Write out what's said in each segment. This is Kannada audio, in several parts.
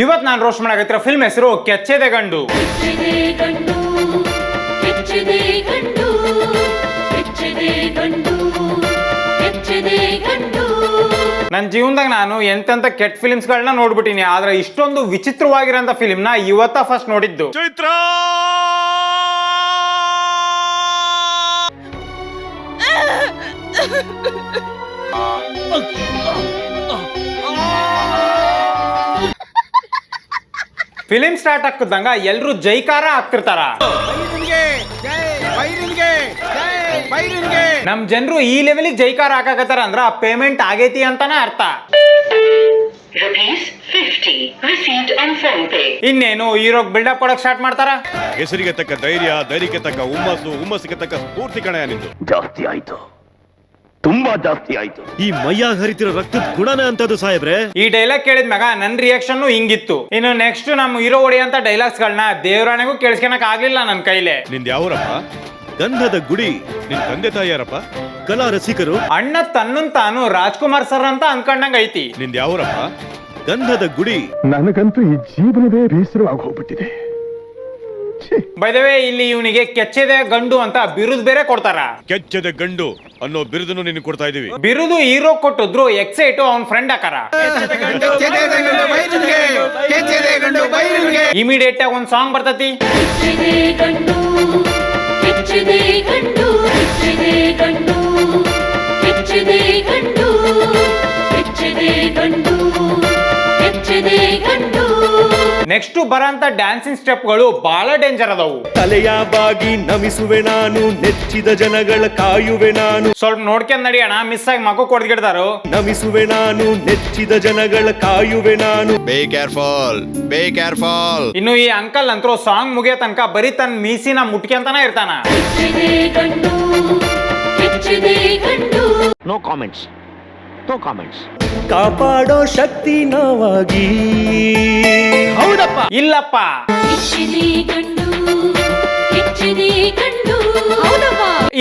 ಇವತ್ ನಾನು ರೋಸ್ಟ್ ಮಾಡಕತ್ತಿರೋ ಫಿಲ್ಮ್ ಹೆಸರು ಕೆಚ್ಚೆದೆ ಗಂಡು. ನನ್ನ ಜೀವನದಾಗ ನಾನು ಎಂತೆಂತ ಕೆಟ್ಟ ಫಿಲ್ಮ್ಸ್ ಗಳನ್ನ ನೋಡ್ಬಿಟ್ಟಿನಿ, ಆದ್ರೆ ಇಷ್ಟೊಂದು ವಿಚಿತ್ರವಾಗಿರೋಂಥ ಫಿಲ್ಮ್ ನ ಇವತ್ತ ಫಸ್ಟ್ ನೋಡಿದ್ದು. ಚೈತ್ರ ಫಿಲಿಂ ಸ್ಟಾರ್ಟ್ ಆಗ್ತಿದ್ದಂಗ ಎಲ್ರು ಜೈಕಾರ ಆಗ್ತಿರ್ತಾರ. ನಮ್ ಜನರು ಈ ಲೆವೆಲ್ ಜೈಕಾರ ಹಾಕಕತ್ತಾರ ಅಂದ್ರ ಪೇಮೆಂಟ್ ಆಗೈತಿ ಅಂತಾನೆ ಅರ್ಥ. ಇನ್ನೇನು ಹೀರೋಗ್ ಬಿಲ್ಡಪ್ ಕೊಡಕ್ ಸ್ಟಾರ್ಟ್ ಮಾಡ್ತಾರ. ಹೆಸರಿಗೆ ತಕ್ಕ ಧೈರ್ಯ, ಧೈರ್ಯಕ್ಕೆ ತಕ್ಕ ಹುಮ್ಮಸ್ಸು, ಹುಮ್ಮಸ್ಸಿಗೆ ತಕ್ಕ ಸ್ಫೂರ್ತಿ ಕಣಯ ನಿಂದು. ಜಾಸ್ತಿ ಆಯ್ತು, ತುಂಬಾ ಜಾಸ್ತಿ ಆಯ್ತು. ಈ ಮೈಯಾಗ ಹರಿತಿರೋ ರಕ್ತದ ಗುಣನೇ ಅಂತದ್ದು ಸಾಹೇಬ್ರೆ. ಈ ಡೈಲಾಗ್ ಕೇಳಿದ್ಮ್ಯಾಗ ನನ್ ರಿಯಾಕ್ಷನ್ ಹಿಂಗಿತ್ತು. ಇನ್ನು ನೆಕ್ಸ್ಟ್ ನಮ್ಮ ಹೀರೋ ಹೊಡೆಯಂತ ಡೈಲಾಗ್ಸ್ ಗಳನ್ನ ದೇವರಾಣೆಗೂ ಕೇಳಿಸ್ಕೊಳಕ್ ಆಗ್ಲಿಲ್ಲ ನನ್ ಕೈಲೇ. ನಿಂದ ಯಾವರಪ್ಪ? ಗಂಧದ ಗುಡಿ. ನಿನ್ ತಂದೆ ತಾಯಿ ಯಾರಪ್ಪ? ಕಲಾ ರಸಿಕರು. ಅಣ್ಣ ತನ್ನನ್ ತಾನು ರಾಜ್ಕುಮಾರ್ ಸರ್ ಅಂತ ಅನ್ಕೊಂಡಂಗ ಐತಿ. ನಿಂದ ಯಾವರಪ್ಪ? ಗಂಧದ ಗುಡಿ. ನನಗಂತೂ ಈ ಜೀವನವೇ ಬೇಸರವಾಗಿ ಹೋಗ್ಬಿಟ್ಟಿದೆ. ಬೈ ದ ವೇ, ಇಲ್ಲಿ ಇವನಿಗೆ ಕೆಚ್ಚೆದೆ ಗಂಡು ಅಂತ ಬಿರುದು ಬೇರೆ ಕೊಡ್ತಾರ. ಕೆಚ್ಚೆದೆ ಗಂಡು ಅನ್ನೋ ಬಿರುದನ್ನು ನಿನ್ ಕೊಡ್ತಾ ಇದೀವಿ. ಬಿರುದು ಹೀರೋ ಕೊಟ್ಟಿದ್ರು ಎಕ್ಸೈಟ್ ಅವನ್ ಫ್ರೆಂಡ್ ಹಾಕಾರ. ಇಮಿಡಿಯೇಟ್ ಆಗಿ ಒಂದ್ ಸಾಂಗ್ ಬರ್ತತಿ. ನೆಕ್ಸ್ಟ್ ಬರಂತ ಡ್ಯಾನ್ಸಿಂಗ್ ಸ್ಟೆಪ್ ಗಳು ಬಹಳ ಡೇಂಜರ್ ಅದಾವು. ತಲೆಯ ಬಾಗಿ ನಮಿಸುವೆ ನಾನು, ನೆಚ್ಚಿದ ಜನಗಳ ಕಾಯುವೆ ನಾನು. ಸ್ವಲ್ಪ ನೋಡ್ಕೊಂಡ್ ನಡಿಯೋಣ, ಮಿಸ್ ಆಗಿ ಮಗು ಕೊಡ್ಗಿಡ್ತಾರು. ನಮಿಸುವೆ ನಾನು, ನೆಚ್ಚಿದ ಜನಗಳ ಕಾಯುವೆ ನಾನು. Be careful, be careful. ಇನ್ನು ಈ ಅಂಕಲ್ ಅಂತರೂ ಸಾಂಗ್ ಮುಗಿಯೋ ತನಕ ಬರೀ ತನ್ನ ಮೀಸಿನ ಮುಟ್ಕೊಂತಾನೆ ಇರ್ತಾನ. No comments, no comments. ಕಾಪಾಡೋ ಶಕ್ತಿ ನಾವಾಗಿ. ಹೌದಪ್ಪ, ಇಲ್ಲಪ್ಪ,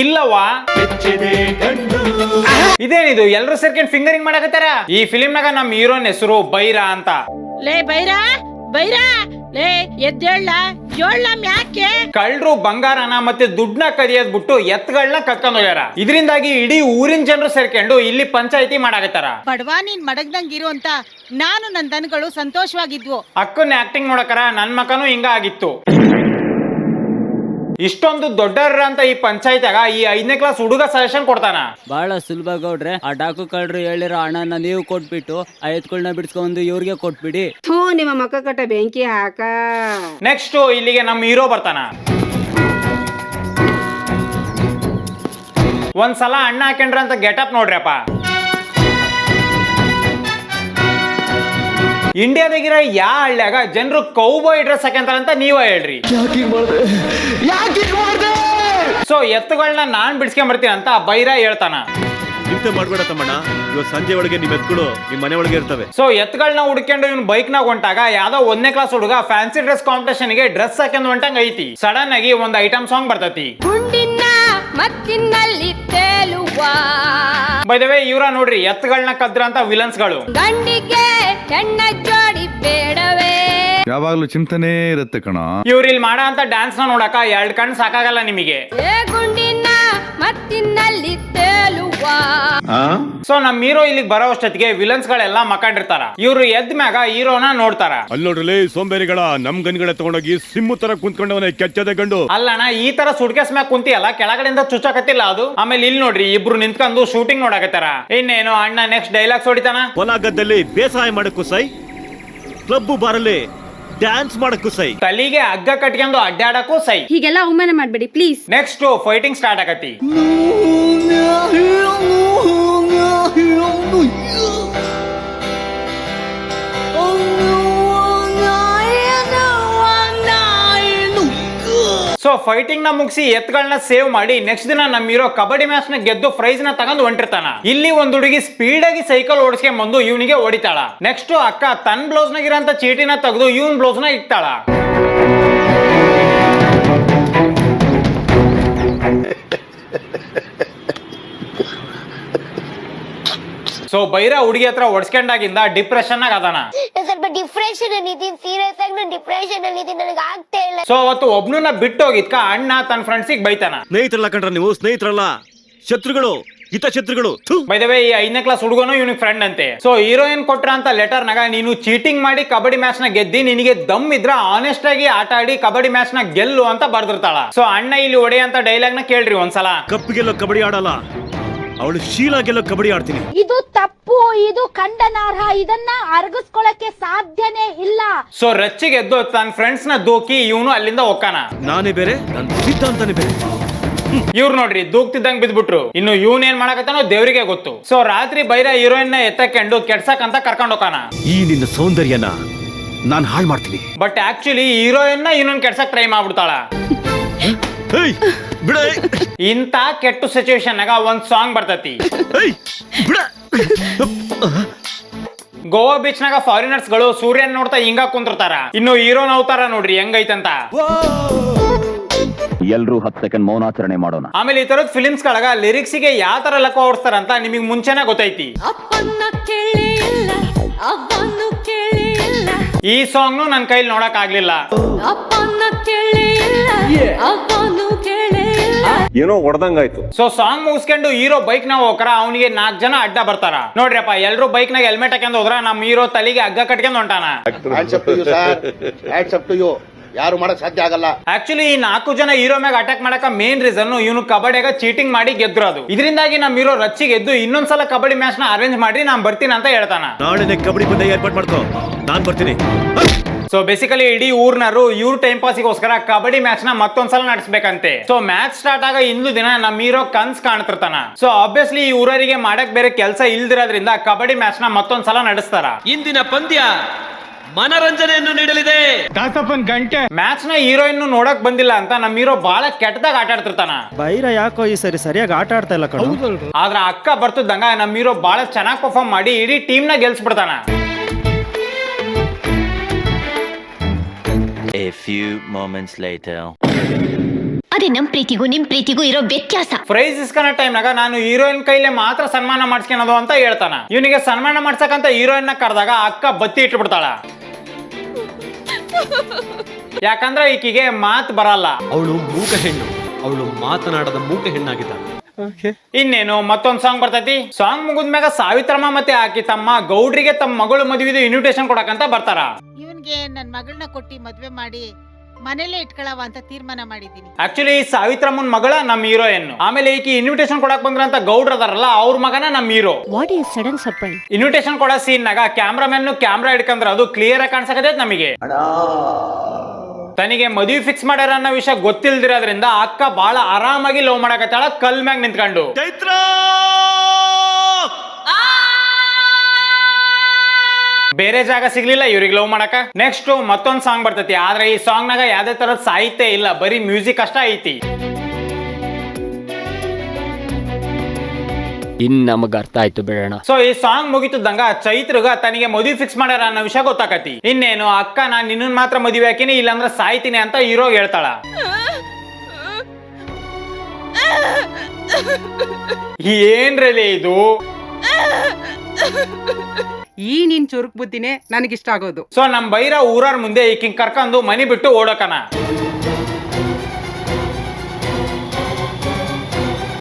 ಇಲ್ಲವಾ, ಇದೇನಿದು ಎಲ್ರು ಸೇರ್ಕೊಂಡು ಫಿಂಗರಿಂಗ್ ಮಾಡಕತ್ತಾರ. ಈ ಫಿಲಿಂ ನಾಗ ನಮ್ ಹೀರೋನ್ ಹೆಸರು ಬೈರಾ ಅಂತ. ಲೇ ಬೈರಾ, ಬೈರಾ, ಲೇ ಎದ್ದೇಳ, ಯಾಕೆ ಕಳ್ಳರು ಬಂಗಾರನ ಮತ್ತೆ ದುಡ್ಡನ್ನ ಕದಿಯೋದ್ ಬಿಟ್ಟು ಎತ್ತುಗಳನ್ನ ಕತ್ಕೊಂಡ್ ಹೋಗ್ಯಾರ. ಇದರಿಂದಾಗಿ ಇಡೀ ಊರಿನ ಜನರು ಸೇರ್ಕೊಂಡು ಇಲ್ಲಿ ಪಂಚಾಯಿತಿ ಮಾಡಾಕತ್ತಾರ. ಬಡವಾ ನೀನ್ ಮಡಗ್ದಂಗಿರು ಅಂತ ನಾನು ನನ್ ದನಗಳು ಸಂತೋಷವಾಗಿದ್ವು. ಅಕ್ಕನ ಆಕ್ಟಿಂಗ್ ನೋಡಕರ ನನ್ ಮಕನೂ ಹಿಂಗ ಆಗಿತ್ತು. ಇಷ್ಟೊಂದು ದೊಡ್ಡರ ಅಂತ ಈ ಪಂಚಾಯತ್ಯಾಗ ಈ 5ನೇ ಕ್ಲಾಸ್ ಹುಡುಗ ಸಜೆಷನ್ ಕೊಡ್ತಾನ. ಬಹಳ ಸುಲಭ ಗೌಡ್ರೆ. ಆ ಡಾಕು ಕಳ್ರು ಹೇಳಿರೋ ಹಣನ ನೀವು ಕೊಟ್ಬಿಟ್ಟು ಆ ಎತ್ಗಳನ್ನ ಬಿಡಿಸ್ಕೊಂಡು ಇವ್ರಿಗೆ ಕೊಟ್ಬಿಡಿ. ನಿಮ್ಮ ಮಕ್ಕ ಕಟ್ಟ ಬೆಂಕಿ ಹಾಕ. ನೆಕ್ಸ್ಟ್ ಇಲ್ಲಿಗೆ ನಮ್ಮ ಹೀರೋ ಬರ್ತಾನ. ಒಂದ್ಸಲ ಅಣ್ಣ ಹಾಕೊಂಡ್ರ ಅಂತ ಗೆಟಪ್ ನೋಡ್ರಪ್ಪ. ಇಂಡಿಯಾದಾಗಿರೋ ಯಾ ಹಳ್ಳ್ಯಾಗ ಜನರು ಕೌಬಾಯ್ ಡ್ರೆಸ್ ಹಾಕೊಂತಾರಂತ ನೀವ ಹೇಳ್ರಿ. ಸೊ ಎತ್ತುಗಳನ್ನ ನಾನ್ ಬಿಡಿಸ್ಕೊಂಡ್ಬರ್ತೀನಿ ಅಂತ ಬೈರಾ ಹೇಳ್ತಾನ. ಚಿಂತೆ ಮಾಡ್ಬೇಡ ತಮ್ಮಣ್ಣ, ಇವತ್ತು ಸಂಜೆ ಒಳಗೆ ನಿಮ್ ಎತ್ಗಳು ನಿಮ್ ಮನೆ ಒಳಗೆ ಇರ್ತವೆ. ಸೊ ಎತ್ತುಗಳನ್ನ ಹುಡ್ಕೊಂಡು ಇವ್ನು ಬೈಕ್ ನಾಗ ಹೊಂಟಾಗ ಯಾವ್ದೋ 1ನೇ ಕ್ಲಾಸ್ ಹುಡುಗ ಫ್ಯಾನ್ಸಿ ಡ್ರೆಸ್ ಕಾಂಪಿಟೇಷನ್ ಗೆ ಡ್ರೆಸ್ ಹಾಕೊಂಡ್ ಹೊಂಟಂಗ ಐತಿ. ಸಡನ್ ಆಗಿ ಒಂದ್ ಐಟಮ್ ಸಾಂಗ್ ಬರ್ತತಿ. ಮತ್ತಿನಲ್ಲಿ ತೇಲುವ ಬೈ ದ ವೇ, ಇವ್ರ ನೋಡ್ರಿ ಎತ್ತುಗಳನ್ನ ಕದ್ರ ಅಂತ ವಿಲನ್ಸ್ ಗಳು. ಗಂಡಿಗೆ ಹೆಣ್ಣ ಜೋಡಿ ಬೇಡವೇ. ಯಾವಾಗ್ಲೂ ಚಿಂತನೆ ಇರುತ್ತೆ ಕಣ. ಇವ್ರ ಇಲ್ಲಿ ಮಾಡೋ ಅಂತ ಡ್ಯಾನ್ಸ್ ನ ನೋಡಕ 2 ಕಣ್ ಸಾಕಾಗಲ್ಲ ನಿಮಗೆ. ಏ ಗುಂಡಿನ ಮತ್ತಿನಲ್ಲಿ ತೇಲುವ. ಸೊ ನಮ್ ಹೀರೋ ಇಲ್ಲಿಗೆ ಬರೋ ಅಷ್ಟೊತ್ತಿಗೆ ವಿಲನ್ಸ್ ಗಳೆಲ್ಲ ಮಕ್ಕಂಡಿರ್ತಾರ. ಇವ್ರು ಎದ್ದ ಮ್ಯಾಗ ಹೀರೋನ ನೋಡ್ತಾರ. ಅಲ್ಲಿ ನೋಡ್ರಿ ಸೋಂಬೇರಿಗಳ ನಮ್ ಗನ್ಗಳ ತಗೊಂಡೋಗಿ ಸಿಮ್ಮು ತರ ಕುಂತ್ಕೊಂಡವನೇ ಕೆಚ್ಚದೆ ಗಂಡು. ಅಲ್ಲಣ್ಣ, ಈ ತರ ಸುಟ್ಕೇಸ್ ಮ್ಯಾಗ ಕುಂತಿಯಲ್ಲ, ಕೆಳಗಡೆಯಿಂದ ಚುಚ್ಚಕತ್ತಿಲ್ಲ ಅದು. ಆಮೇಲೆ ಇಲ್ಲಿ ನೋಡ್ರಿ ಇಬ್ರು ನಿಂತ್ಕೊಂಡು ಶೂಟಿಂಗ್ ನೋಡಕತ್ತಾರ. ಇನ್ನೇನು ಅಣ್ಣ ನೆಕ್ಸ್ಟ್ ಡೈಲಾಗ್ಸ್ ಹೊಡಿತಾನ. ಹೊಲ ಗದ್ದಲ್ಲಿ ಬೇಸಾಯ ಮಾಡಕ್ಕೂ ಸೈ, ಕ್ಲಬ್ ಬಾರಲ್ಲಿ ಡ್ಯಾನ್ಸ್ ಮಾಡಕ್ಕೂ ಸೈ, ತಲಿಗೆ ಹಗ್ಗ ಕಟ್ಕೊಂಡು ಅಡ್ಡಾಡಕ್ಕೂ ಸೈ. ಹೀಗೆಲ್ಲ ಅವಮಾನ ಮಾಡ್ಬೇಡಿ ಪ್ಲೀಸ್. ನೆಕ್ಸ್ಟ್ ಫೈಟಿಂಗ್ ಸ್ಟಾರ್ಟ್ ಆಗತ್ತಿ. ಸೊ ಫೈಟಿಂಗ್ ನ ಮುಗಿಸಿ ಎತ್ಗಳನ್ನ ಸೇವ್ ಮಾಡಿ ನೆಕ್ಸ್ಟ್ ದಿನ ನಮ್ಮ ಹೀರೋ ಕಬಡ್ಡಿ ಮ್ಯಾಚ್ ನ ಗೆದ್ದು ಪ್ರೈಸ್ ನ ತಗೊಂಡು ಹೊಂಟಿರ್ತಾನ. ಇಲ್ಲಿ ಒಂದ್ ಹುಡುಗಿ ಸ್ಪೀಡ್ ಆಗಿ ಸೈಕಲ್ ಓಡಿಸ್ಕೊಂಡ್ ಬಂದು ಇವನಿಗೆ ಹೊಡಿತಾಳ. ನೆಕ್ಸ್ಟ್ ಅಕ್ಕ ತನ್ನ ಬ್ಲೌಸ್ ನಾಗಿರೋಂತ ಚೀಟಿನ ತೆಗೆದು ಇವನ್ ಬ್ಲೌಸ್ ನ ಇಕ್ತಾಳ. ಸೊ ಬೈರಾ ಹುಡುಗಿ ಹತ್ರ ಹೊಡ್ಸ್ಕೊಂಡಾಗಿಂದ ಡಿಪ್ರೆಷನ್ ಆಗ ಅದಾನ. ಸ್ವಲ್ಪ ಡಿಪ್ರೆಷನ್ ಅಲ್ಲಿ ಇದೀನಿ, ಸೀರಿಯಸ್ ಆಗಿ ನಾನು ಡಿಪ್ರೆಷನ್ ಅಲ್ಲಿ ಇದೀನಿ, ನನಗೆ ಆಗ್ತಾ ಇಲ್ಲ. ಸೊ ಅವತ್ತು ಒಬ್ನನ್ನ ಬಿಟ್ಟು ಹೋಗಿದ್ಕ ಅಣ್ಣ ತನ್ನ ಫ್ರೆಂಡ್ಸಿಗೆ ಬೈತಾನ. ಸ್ನೇಹಿತರಲ್ಲ ಕಣ್ರ ನೀವು, ಸ್ನೇಹಿತರಲ್ಲ, ಶತ್ರುಗಳು, ಹಿತಶತ್ರುಗಳು. ಬೈ ದ ವೇ ಈ 5ನೇ ಕ್ಲಾಸ್ ಹುಡುಗನು ಇವನಿಗೆ ಫ್ರೆಂಡ್ ಅಂತೆ. ಸೊ ಹೀರೋಯಿನ್ ಕೊಟ್ರ ಅಂತ ಲೆಟರ್ ನಾಗ ನೀನು ಚೀಟಿಂಗ್ ಮಾಡಿ ಕಬಡ್ಡಿ ಮ್ಯಾಚ್ ನ ಗೆದ್ದಿ, ನಿನಗೆ ದಮ್ ಇದ್ರ ಆನೆಸ್ಟ್ ಆಗಿ ಆಟ ಆಡಿ ಕಬಡ್ಡಿ ಮ್ಯಾಚ್ ನ ಗೆಲ್ಲು ಅಂತ ಬರ್ದಿರ್ತಾಳ. ಸೊ ಅಣ್ಣ ಇಲ್ಲಿ ಒಡೆ ಅಂತ ಡೈಲಾಗ್ ನ ಕೇಳ್ರಿ ಒಂದ್ಸಲ. ಕಪ್ಪಿಗೆಲ್ಲೋ ಕಬಡ್ಡಿ ಆಡಲ್ಲ, ಅವಳು ಶೀಲಾಗೆಲ್ಲೋ ಕಬಡ್ಡಿ ಆಡ್ತೀನಿ. ಇದು ತಪ್ಪು, ಇದು ಖಂಡನಾರ್ಹ, ಇದನ್ನ ಅರಗಿಸ್ಕೊಳ್ಳಕ್ಕೆ ಸಾಧ್ಯನೇ ಇಲ್ಲ. ಸೊ ರಚ್ಚಿಗೆ ಎದ್ದು ತನ್ನ ಫ್ರೆಂಡ್ಸ್ ನ ದೂಕಿ ಇವನು ಅಲ್ಲಿಂದ ಹೋಗ್ತಾನ. ನಾನೇ ಬೇರೆ, ನನ್ನ ಸಿದ್ಧಾಂತನೇ ಬೇರೆ. ಇವ್ರು ನೋಡ್ರಿ ದೂಕ್ತಿದ್ದಂಗ್ ಬಿದ್ಬಿಟ್ರು. ಇನ್ನು ಇವನ್ ಏನ್ ಮಾಡಕತ್ತಾನೋ ದೇವ್ರಿಗೆ ಗೊತ್ತು. ಸೊ ರಾತ್ರಿ ಬೈರ ಹೀರೋಯಿನ್ ನ ಎತ್ತಕೊಂಡು ಕೆಡ್ಸಕ್ ಅಂತ ಕರ್ಕೊಂಡ್ ಹೋಗಾನ. ಈ ನಿನ್ನ ಸೌಂದರ್ಯನ ನಾನ್ ಹಾಳು ಮಾಡ್ತೀನಿ. ಬಟ್ ಆಕ್ಚುಲಿ ಹೀರೋಯಿನ್ ನ ಇನ್ನೊಂದ್ ಕೆಡ್ಸಕ್ ಟ್ರೈ ಮಾಡ್ಬಿಡ್ತಾಳ. ಏಯ್, ಬಿಡ. ಇಂತ ಕೆಟ್ಟ ಸಿಚುವೇಶನ್ ನಾಗ ಒಂದ್ ಸಾಂಗ್ ಬರ್ತತಿ. ಏಯ್, ಬಿಡ. ಗೋವಾ ಬೀಚ್ ನಾಗ ಫಾರಿನರ್ಸ್ ಗಳು ಸೂರ್ಯನ್ ನೋಡ್ತಾ ಹಿಂಗ ಕುಂತಿರ್ತಾರ. ಇನ್ನು ಹೀರೋನ್ ಅವತಾರ ನೋಡ್ರಿ ಹೆಂಗೈತಂತ. ಎಲ್ರೂ 10 ಸೆಕೆಂಡ್ ಮೌನಾಚರಣೆ ಮಾಡೋಣ. ಆಮೇಲೆ ಈ ತರದ ಫಿಲಿಮ್ಸ್ ಗಳಾಗ ಲಿರಿಕ್ಸ್ ಗೆ ಯಾವ ತರ ಲಕ್ಕ ಓಡಿಸ್ತಾರ ಅಂತ ನಿಮಗ್ ಮುಂಚೆನೆ ಗೊತ್ತೈತಿ. ಈ ಸಾಂಗ್ ನನ್ ಕೈಲಿ ನೋಡಕ್ ಆಗ್ಲಿಲ್ಲ. ಏನೋ ಹೊಡೆದಂಗಾಯ್ತು. ಸೊ ಸಾಂಗ್ ಮುಗಿಸ್ಕೊಂಡು ಹೀರೋ ಬೈಕ್ ನಾಗ ಹೋಗ್ರ ಅವನಿಗೆ 4 ಜನ ಅಡ್ಡ ಬರ್ತಾರ. ನೋಡ್ರಿಪ್ಪ, ಎಲ್ರು ಬೈಕ್ ನಾಗ ಹೆಲ್ಮೆಟ್ ಹಾಕೊಂಡ್ ಹೋದ್ರ ನಮ್ ಹೀರೋ ತಲೆಗೆ ಹಗ್ಗ ಕಟ್ಕೊಂಡ್ ಹೊಂಟಾನ. ಯಾರು ಮಾಡಕ್ ಸಾಧ್ಯ ಆಗಲ್ಲ. ಆಕ್ಚುಲಿ ಈ 4 ಜನ ಹೀರೋ ಮ್ಯಾಗ ಅಟ್ಯಾಕ್ ಮಾಡಕ ಮೇನ್ ರೀಸನ್ ಇವನು ಕಬಡ್ಡಿಯಾಗ ಚೀಟಿಂಗ್ ಮಾಡಿ ಗೆದ್ದಿರೋದು. ಇದರಿಂದಾಗಿ ನಮ್ ಹೀರೋ ರಚ್ಚಿಗೆ ಎದ್ದು ಇನ್ನೊಂದ್ಸಲ ಕಬಡ್ಡಿ ಮ್ಯಾಚ್ ನ ಅರೇಂಜ್ ಮಾಡ್ರಿ, ನಾನ್ ಬರ್ತೀನಿ ಅಂತ ಹೇಳ್ತಾನ. ನಾಳೆನೆ ಕಬಡ್ಡಿ ಪಂದ್ಯ ಏರ್ಪಾಟ್ ಮಾಡ್ಕೋ, ನಾನ್ ಬರ್ತೀನಿ. ಸೊ ಬೇಸಿಕಲಿ ಇಡೀ ಊರ್ನರು ಇವ್ರ ಟೈಮ್ ಪಾಸಿಗೋಸ್ಕರ ಕಬಡ್ಡಿ ಮ್ಯಾಚ್ ನ ಮತ್ತೊಂದ್ಸಲ ನಡೆಸಬೇಕಂತೆ. ಸೊ ಮ್ಯಾಚ್ ಸ್ಟಾರ್ಟ್ ಆಗ ಇಂದು ದಿನ ನಮ್ ಹೀರೋ ಕನ್ಸ್ ಕಾಣ್ತಿರ್ತಾನ. ಸೊ ಆಬ್ವಿಯಸ್ಲಿ ಈ ಊರರಿಗೆ ಮಾಡಕ್ ಬೇರೆ ಕೆಲಸ ಇಲ್ದಿರೋದ್ರಿಂದ ಕಬಡ್ಡಿ ಮ್ಯಾಚ್ ನ ಮತ್ತೊಂದ್ಸಲ ನಡೆಸ್ತಾರ. ಇಂದಿನ ಪಂದ್ಯ ಮನರಂಜನೆಯನ್ನು ನೀಡಲಿದೆ. ಮ್ಯಾಚ್ ನ ಹೀರೋಯಿನ್ ನೋಡಕ್ ಬಂದಿಲ್ಲ ಅಂತ ನಮ್ ಹೀರೋ ಬಹಳ ಕೆಟ್ಟದಾಗ ಆಟ ಆಡ್ತಿರ್ತಾನ. ಬೈರ ಯಾಕೋ ಈ ಸರಿ ಸರಿಯಾಗಿ ಆಟ ಆಡ್ತಾ ಇಲ್ಲ ಕಣ. ಆದ್ರ ಅಕ್ಕ ಬರ್ತಿದ್ದಂಗ ನಮ್ ಹೀರೋ ಬಹಳ ಚೆನ್ನಾಗಿ ಪರ್ಫಾರ್ಮ್ ಮಾಡಿ ಇಡೀ ಟೀಮ್ ನ ಗೆಲ್ಸ್ಬಿಡ್ತಾನ. A few moments later. ಅದೇ ನಮ್ ಪ್ರೀತಿಗೂ ನಿಮ್ ಪ್ರೀತಿಗೂ ಇರೋ ವ್ಯತ್ಯಾಸ. ಪ್ರೈಸ್ ಇಸ್ಕನ ಟೈಮ್ ನಾಗ ನಾನು ಹೀರೋಯಿನ್ ಕೈಲೇ ಮಾತ್ರ ಸನ್ಮಾನ ಮಾಡಿಸ್ಕೊಳೋದು ಅಂತ ಹೇಳ್ತಾನ. ಇವನಿಗೆ ಸನ್ಮಾನ ಮಾಡ್ಸಕಂತ ಹೀರೋಯಿನ್ ನ ಕರೆದಾಗ ಅಕ್ಕ ಬತ್ತಿ ಇಟ್ಬಿಡ್ತಾಳ. ಯಾಕಂದ್ರೆ ಈಕಿಗೆ ಮಾತ್ ಬರಲ್ಲ. ಅವಳು ಮೂಕ ಹೆಣ್ಣು, ಅವಳು ಮಾತನಾಡದ ಮೂಕ ಹೆಣ್ಣಾಗಿದ್ದಾಳೆ. ಇನ್ನೇನು ಮತ್ತೊಂದ್ ಸಾಂಗ್ ಬರ್ತೈತಿ. ಸಾಂಗ್ ಮುಗಿದ್ಮ್ಯಾಗ ಸಾವಿತ್ರಮ್ಮ ಮತ್ತೆ ಆಕಿ ತಮ್ಮ ಗೌಡ್ರಿಗೆ ತಮ್ಮ ಮಗಳು ಮದುವೆದು ಇನ್ವಿಟೇಷನ್ ಕೊಡಕಂತ ಬರ್ತಾರ. ಇವನ್ಗೆ ನನ್ ಮಗಳನ್ನ ಕೊಟ್ಟಿ ಮದ್ವೆ ಮಾಡಿ ಮನೇಲೆ ಇಟ್ಕೊಳವ ಅಂತ ತೀರ್ಮಾನ ಮಾಡಿದೀನಿ. ಆಕ್ಚುಲಿ ಸಾವಿತ್ರಮ್ಮನ್ ಮಗಳ ನಮ್ ಹೀರೋಯಿನ್. ಆಮೇಲೆ ಈಕಿ ಇನ್ವಿಟೇಷನ್ ಕೊಡಕ್ ಬಂದ್ರಂತ ಗೌಡ್ರ ಅದಾರಲ್ಲ ಅವ್ರ ಮಗನ ನಮ್ hero. What is sudden surprise? Invitation ಕೊಡೋ ಸೀನ್ ನಾಗ ಕ್ಯಾಮ್ರಾಮನ್ ಕ್ಯಾಮ್ರಾ ಹಿಡ್ಕಂದ್ರ ಅದು ಕ್ಲಿಯರ್ ಆಗಿ ಕಾಣಿಸಕತೈತಿ ನಮಗೆ. ತನಿಗೆ ಮದುವೆ ಫಿಕ್ಸ್ ಮಾಡ್ಯಾರ ಅನ್ನೋ ವಿಷಯ ಗೊತ್ತಿಲ್ದಿರೋದ್ರಿಂದ ಅಕ್ಕ ಬಹಳ ಆರಾಮಾಗಿ ಲವ್ ಮಾಡಕತ್ತಾಳ ಕಲ್ ಮ್ಯಾಗ ನಿಂತ್ಕೊಂಡು. ಚೈತ್ರ ಬೇರೆ ಜಾಗ ಸಿಗ್ಲಿಲ್ಲ ಇವ್ರಿಗೆ ಲವ್ ಮಾಡಕ. ನೆಕ್ಸ್ಟ್ ಮತ್ತೊಂದ್ ಸಾಂಗ್ ಬರ್ತೈತಿ. ಆದ್ರೆ ಈ ಸಾಂಗ್ ನಾಗ ಯಾವ್ದೇ ತರದ ಸಾಹಿತ್ಯ ಇಲ್ಲ, ಬರೀ ಮ್ಯೂಸಿಕ್ ಅಷ್ಟ ಐತಿ. ಇನ್ ನಮಗ ಅರ್ಥ ಆಯ್ತು ಬಿಡೋಣ. ಸೊ ಈ ಸಾಂಗ್ ಮುಗಿತದಂಗ ಚೈತ್ರಗ ತನಿಗೆ ಮದುವೆ ಫಿಕ್ಸ್ ಮಾಡ್ಯಾರ ಅನ್ನೋ ವಿಷಯ ಗೊತ್ತಾಕತಿ. ಇನ್ನೇನು ಅಕ್ಕ ನಾನ್ ನಿನ್ನ ಮಾತ್ರ ಮದುವೆ ಹಾಕಿನಿ, ಇಲ್ಲಾಂದ್ರೆ ಸಾಯ್ತೀನಿ ಅಂತ ಹೀರೋ ಹೇಳ್ತಾಳ. ಏನ್ರಲ್ಲಿ ಇದು? ಈ ನಿನ್ ಚುರುಕ್ ಬುದ್ಧಿನೇ ನನಗಿಷ್ಟ ಆಗೋದು. ಸೊ ನಮ್ ಬೈರ ಊರಾರ್ ಮುಂದೆ ಈಕಿಂಗ್ ಕರ್ಕೊಂಡು ಮನಿ ಬಿಟ್ಟು ಓಡಕನ.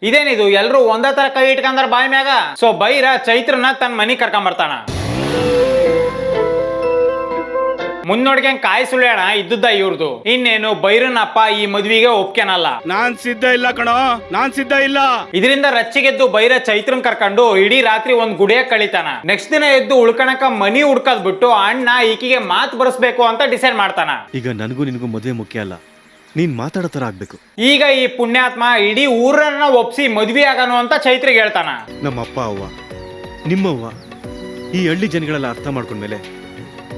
ಇದೇನಿದು ಎಲ್ರು ಒಂದೇ ತರ ಕೈ ಇಟ್ಕಂದಾರ ಬಾಯಿ ಮ್ಯಾಗ. ಸೊ ಬೈರ ಚೈತ್ರನ ತನ್ನ ಮನಿ ಕರ್ಕೊಂಡ್ ಬರ್ತಾನ. ಮುನ್ನೋಡ್ಗೆ ಕಾಯಿ ಸುಳ್ಯಾಣ ಇದ್ದುದ್ದ ಇವ್ರದು. ಇನ್ನೇನು ಬೈರನಪ್ಪ ಈ ಮದ್ವಿಗೆ ಒಪ್ಕೆನಲ್ಲ. ನಾನ್ ಸಿದ್ಧ ಇಲ್ಲ ಕಣೋ, ನಾನ್ ಸಿದ್ಧ ಇಲ್ಲ. ಇದರಿಂದ ರಚ್ಚಿಗೆದ್ದು ಬೈರ ಚೈತ್ರನ್ ಕರ್ಕೊಂಡು ಇಡೀ ರಾತ್ರಿ ಒಂದ್ ಗುಡಿಯಾಗ ಕಳಿತಾನ. ನೆಕ್ಸ್ಟ್ ದಿನ ಎದ್ದು ಉಳ್ಕಣಕ ಮನಿ ಹುಡ್ಕದ್ ಬಿಟ್ಟು ಅಣ್ಣ ಈಕಿಗೆ ಮಾತ್ ಬರಸ್ಬೇಕು ಅಂತ ಡಿಸೈಡ್ ಮಾಡ್ತಾನ. ಈಗ ನನಗೂ ನಿನಗೂ ಮದುವೆ ಮುಖ್ಯ ಅಲ್ಲ, ನೀನ್ ಮಾತಾಡೋ ತರ ಆಗ್ಬೇಕು. ಈಗ ಈ ಪುಣ್ಯಾತ್ಮ ಇಡೀ ಊರನ್ನ ಒಪ್ಸಿ ಮದ್ವೆ ಆಗನು ಅಂತ ಚೈತ್ರಿಗೆ ಹೇಳ್ತಾನ. ನಮ್ಮ ಅಪ್ಪ ಅವ್ವ, ನಿಮ್ಮವ್ವ, ಈ ಹಳ್ಳಿ ಜನಗಳೆಲ್ಲ ಅರ್ಥ ಮಾಡ್ಕೊಂಡ್ಮೇಲೆ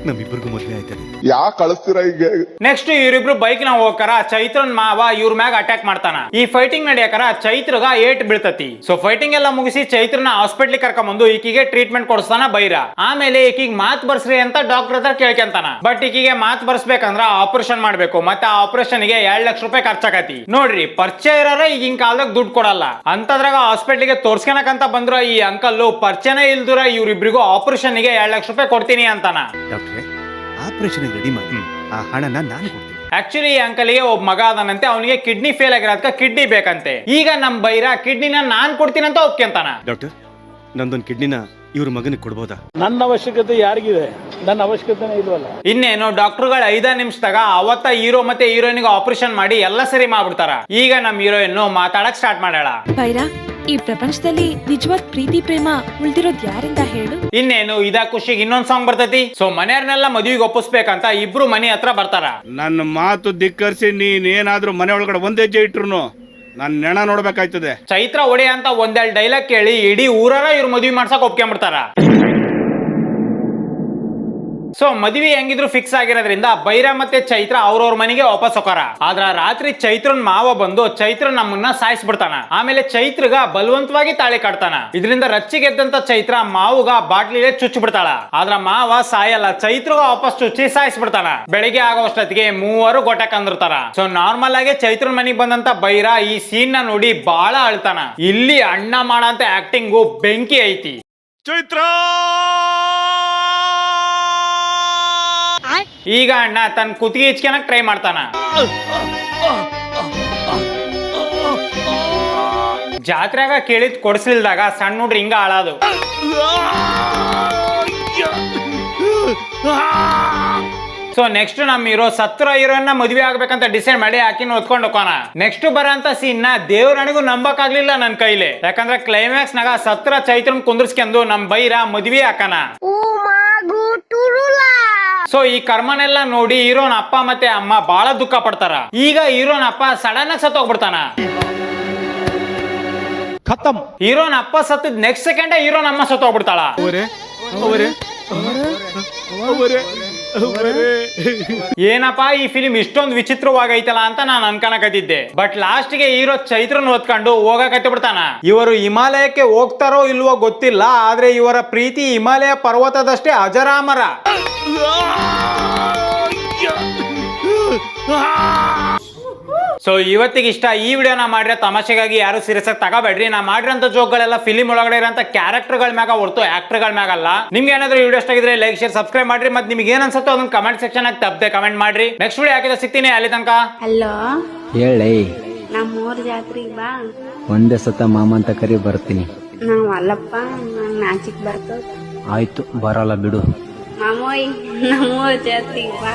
ನಮ್ಮಿಬ್ಬರಿಗೂ ಮದ್ವೆ ಆಯ್ತದೆ. ಯಾಕೆ ಕಳಿಸ್ತೀರಾ ಈಗ? ನೆಕ್ಸ್ಟ್ ಇವರಿಬ್ರು ಬೈಕ್ ನ ಹೋಗಕರ ಚೈತ್ರನ್ ಮಾವ ಇವ್ರ ಮ್ಯಾಗ ಅಟ್ಯಾಕ್ ಮಾಡ್ತಾನ. ಈ ಫೈಟಿಂಗ್ ನಡೆಯಕರ ಚೈತ್ರಗ ಏಟ್ ಬೀಳ್ತತಿ. ಸೊ ಫೈಟಿಂಗ್ ಎಲ್ಲ ಮುಗಿಸಿ ಚೈತ್ರನ ಹಾಸ್ಪಿಟ್ಲ್ ಕರ್ಕೊಂಡ್ಬಂದು ಈಕಿಗೆ ಟ್ರೀಟ್ಮೆಂಟ್ ಕೊಡಿಸ್ತಾನ ಬೈರ. ಆಮೇಲೆ ಈಕಿಗೆ ಮಾತ್ ಬರ್ಸ್ರಿ ಅಂತ ಡಾಕ್ಟರ್ ಹತ್ರ ಕೇಳ್ಕೊಂತಾನ. ಬಟ್ ಈಕಿಗೆ ಮಾತ್ ಬರ್ಸ್ಬೇಕಂದ್ರ ಆಪರೇಷನ್ ಮಾಡ್ಬೇಕು. ಮತ್ತೆ ಆ ಆಪರೇಷನ್ ಗೆ 2 ಲಕ್ಷ ರೂಪಾಯಿ ಖರ್ಚಾಕತಿ. ನೋಡ್ರಿ, ಪರಿಚಯ ಇರೋರ ಈಗಿನ ಕಾಲದಾಗ ದುಡ್ಡು ಕೊಡಲ್ಲ. ಅಂತದ್ರಾಗ ಹಾಸ್ಪಿಟ್ಲಿಗೆ ತೋರ್ಸ್ಕೊಳಕಂತ ಬಂದ್ರ ಈ ಅಂಕಲ್ ಪರಿಚಯನೇ ಇಲ್ದಿರ ಇವ್ರಿಬ್ರಿಗೂ ಆಪರೇಷನ್ ಗೆ 2 ಲಕ್ಷ ರೂಪಾಯಿ ಕೊಡ್ತೀನಿ ಅಂತಾನ. ಡಾಕ್ಟ್ರೆ, ಆಪರೇಷನ್ ರೆಡಿ ಮಾಡಿ ಆ ಹಣನ ನಾನು ಕೊಡ್ತೀನಿ. ಆಕ್ಚುಲಿ ಈ ಅಂಕಲ್ಗೆ ಒಬ್ಬ ಮಗ ಅದನಂತೆ, ಅವನಿಗೆ ಕಿಡ್ನಿ ಫೇಲ್ ಆಗಿರೋದಕ್ಕೆ ಕಿಡ್ನಿ ಬೇಕಂತೆ. ಈಗ ನಮ್ ಬೈರ ಕಿಡ್ನಿನ ನಾನ್ ಕೊಡ್ತೀನಿ ಅಂತ ಒಪ್ಕೊಂತಾನ. ಡಾಕ್ಟರ್, ನಂದೊಂದು ಕಿಡ್ನಿನ ಇವ್ರ ಮಗನಿಗೆ ಕೊಡ್ಬೋದಾ? ನನ್ನ ಅವಶ್ಯಕತೆ ಯಾರಿಗಿದೆ? ನನ್ನ ಅವಶ್ಯಕತೆನೇ ಇಲ್ವಲ್ಲ. ಇನ್ನೇನು ಡಾಕ್ಟರ್ಗಳು 5 ನಿಮಿಷದಾಗ ಅವತ್ತ ಹೀರೋ ಮತ್ತೆ ಹೀರೋಯಿನ್ಗೆ ಆಪರೇಷನ್ ಮಾಡಿ ಎಲ್ಲ ಸರಿ ಮಾಡ್ಬಿಡ್ತಾರ. ಈಗ ನಮ್ ಹೀರೋಯಿನ್ ಮಾತಾಡಕ್ ಸ್ಟಾರ್ಟ್ ಮಾಡ್ಯಾಳ. ಬೈರಾ, ಈ ಪ್ರಪಂಚದಲ್ಲಿ ನಿಜವಾದ ಪ್ರೀತಿ ಪ್ರೇಮ ಉಳ್ದಿರೋದ್ ಯಾರಿಂದ ಹೇಳು? ಇನ್ನೇನು ಇದ ಖುಷಿಗೆ ಇನ್ನೊಂದ್ ಸಾಂಗ್ ಬರ್ತೈತಿ. ಸೊ ಮನೆಯವ್ರನ್ನೆಲ್ಲ ಮದುವೆಗೆ ಒಪ್ಪಿಸ್ಬೇಕಂತ ಇಬ್ರು ಮನೆ ಹತ್ರ ಬರ್ತಾರ. ನನ್ನ ಮಾತು ಧಿಕ್ಕರಿಸಿ ನೀನೇನಾದ್ರೂ ಮನೆ ಒಳಗಡೆ ಒಂದ್ ಹೆಜ್ಜೆ ಇಟ್ರು ನಾನ್ ನೆಣ ನೋಡ್ಬೇಕಾಯ್ತದೆ. ಚೈತ್ರ ಒಡೆ ಅಂತ ಒಂದೆರಡು ಡೈಲಾಗ್ ಕೇಳಿ ಇಡೀ ಊರಾರ ಇವ್ರು ಮದ್ವಿ ಮಾಡ್ಸಕ್ ಒಪ್ಕೊಂಡ್ಬಿಡ್ತಾರ. ಸೊ ಮದುವೆ ಹೆಂಗಿದ್ರು ಫಿಕ್ಸ್ ಆಗಿರೋದ್ರಿಂದ ಬೈರ ಮತ್ತೆ ಚೈತ್ರ ಅವ್ರವ್ರ ಮನೆಗೆ ವಾಪಸ್ ಹೋಗಾರ. ಆದ್ರ ರಾತ್ರಿ ಚೈತ್ರನ್ ಮಾವ ಬಂದು ಚೈತ್ರ ನಮ್ಮನ್ನ ಸಾಯಿಸ್ಬಿಡ್ತಾನ. ಆಮೇಲೆ ಚೈತ್ರಗ ಬಲವಂತವಾಗಿ ತಾಳಿ ಕಟ್ತಾನ. ಇದರಿಂದ ರಚ್ಚಿಗೆದ್ದಂತ ಚೈತ್ರ ಮಾವುಗ ಬಾಟ್ಲಿಗೆ ಚುಚ್ಚಿ ಬಿಡ್ತಾಳ. ಆದ್ರ ಮಾವ ಸಾಯಲ್ಲ, ಚೈತ್ರಗ ವಾಪಸ್ ಚುಚ್ಚಿ ಸಾಯಿಸ್ಬಿಡ್ತಾನ. ಬೆಳಿಗ್ಗೆ ಆಗೋಷ್ಟೊತ್ತಿಗೆ ಮೂವರು ಗೊಟ್ಟಕ್ ಅಂದಿರ್ತಾರ. ಸೊ ನಾರ್ಮಲ್ ಆಗಿ ಚೈತ್ರನ್ ಮನೆಗೆ ಬಂದಂತ ಬೈರ ಈ ಸೀನ್ ನ ನೋಡಿ ಬಾಳ ಅಳ್ತಾನ. ಇಲ್ಲಿ ಅಣ್ಣ ಮಾಡಂತ ಆಕ್ಟಿಂಗು ಬೆಂಕಿ ಐತಿ. ಚೈತ್ರ ಈಗ ಅಣ್ಣ ತನ್ನ ಕುತ್ತಿಗೆ ಇಚ್ಕೆನಕ್ ಟ್ರೈ ಮಾಡ್ತಾನ. ಜಾತ್ರೆಗ ಕೇಳಿದ್ ಕೊಡ್ಸ್ಲಿಲ್ದಾಗ ಸಣ್ಣ ಹುಡ್ರಿ ಹಿಂಗ ಆಳೋದು. ಸೊ ನೆಕ್ಸ್ಟ್ ನಮ್ ಹೀರೋ ಸತ್ರ ಹೀರೋನ್ನ ಮದ್ವೆ ಆಗ್ಬೇಕಂತ ಡಿಸೈಡ್ ಮಾಡಿ ಆಕಿನ ಹೊತ್ಕೊಂಡು ಹೋಗೋಣ. ನೆಕ್ಸ್ಟ್ ಬರೋಂತ ಸೀನ್ ನ ದೇವ್ರನಿಗೂ ನಂಬಕ್ ಆಗ್ಲಿಲ್ಲ ನನ್ ಕೈಲಿ. ಯಾಕಂದ್ರೆ ಕ್ಲೈಮ್ಯಾಕ್ಸ್ ನಾಗ ಸತ್ರ ಚೈತ್ರನ್ ಕುಂದ್ರಸ್ಕೊಂಡು ನಮ್ ಬೈರ ಮದ್ವೆ ಹಾಕನ. ಸೊ ಈ ಕರ್ಮನೆಲ್ಲ ನೋಡಿ ಹೀರೋನ್ ಅಪ್ಪ ಮತ್ತೆ ಅಮ್ಮ ಬಹಳ ದುಃಖ ಪಡ್ತಾರ. ಈಗ ಹೀರೋನ್ ಅಪ್ಪ ಸಡನ್ ಆಗಿ ಸತ್ತು ಹೋಗ್ಬಿಡ್ತಾನ. ಹೀರೋನ್ ಅಪ್ಪ ಸತ್ತಿದ್ ನೆಕ್ಸ್ಟ್ ಸೆಕೆಂಡ್ ಹೀರೋನ್ ಅಮ್ಮ ಸತ್ತು ಹೋಗ್ಬಿಡ್ತಾಳ. ಏನಪ್ಪಾ ಈ ಫಿಲಿಂ ಇಷ್ಟೊಂದು ವಿಚಿತ್ರವಾಗೈತಲ್ಲ ಅಂತ ನಾನು ಅನ್ಕನಕತ್ತಿದ್ದೆ. ಬಟ್ ಲಾಸ್ಟ್ ಗೆ ಹೀರೋ ಚೈತ್ರನ್ ಹೊತ್ಕೊಂಡು ಹೋಗಕತ್ತಿ ಬಿಡ್ತಾನ. ಇವರು ಹಿಮಾಲಯಕ್ಕೆ ಹೋಗ್ತಾರೋ ಇಲ್ವೋ ಗೊತ್ತಿಲ್ಲ, ಆದ್ರೆ ಇವರ ಪ್ರೀತಿ ಹಿಮಾಲಯ ಪರ್ವತದಷ್ಟೇ ಅಜರಾಮರ. ಸೊ ಇವತ್ತಿಗೆ ಇಷ್ಟ. ಈ ವಿಡಿಯೋನ ಮಾಡ್ರೆ ತಮಾಷೆಗಾಗಿ ಯಾರು ಸೀರಿಯಸ್ ಆಗಿ ತಗೋಬೇಡ್ರಿ. ನಾ ಮಾಡಿರೋಂಥ ಜೋಕ್ಗಳೆಲ್ಲ ಫಿಲಿಂ ಒಳಗಡೆ ಇರೋಂಥ ಕ್ಯಾರೆಕ್ಟರ್ಗಳ ಮ್ಯಾಗ ಹೊರತು ಆಕ್ಟರ್ಗಳ ಮ್ಯಾಗಲ್ಲ. ನಿಮ್ಗೆ ಏನಾದ್ರೂ ವಿಡಿಯೋ ಇಷ್ಟ ಆಗಿದ್ರೆ ಲೈಕ್ ಶೇರ್ ಸಬ್ಸ್ಕ್ರೈಬ್ ಮಾಡ್ರಿ. ಮತ್ತೆ ನಿಮ್ಗೆ ಏನ್ ಅನ್ಸುತ್ತೋ ಅದನ್ನ ಕಮೆಂಟ್ ಸೆಕ್ಷನ್ ಆಗಿ ತಪ್ಪದೆ ಕಮೆಂಟ್ ಮಾಡ್ರಿ. ನೆಕ್ಸ್ಟ್ ವಿಡಿಯೋ ಹಾಕಿದ್ರೆ ಸಿಗ್ತೀನಿ. ಅಲ್ಲಿ ತನಕ ಹಲೋ ಹೇಳಿ, ನಮ್ಮೂರ್ ಜಾತ್ರೆಗೆ ಬಾ. ಒಂದೇ ಸತ ಮಾಮ ಅಂತ ಕರಿ ಬರ್ತೀನಿ. ನಾವ್ ಅಲ್ಲಪ್ಪ, ನಂಗ್ ನಾಚಿಕ್ ಬರ್ತದ. ಆಯ್ತು, ಬರಲ್ಲ ಬಿಡು. ಮಾಮೋಯ್, ನಮ್ಮೂರ್ ಜಾತ್ರೆಗೆ ಬಾ.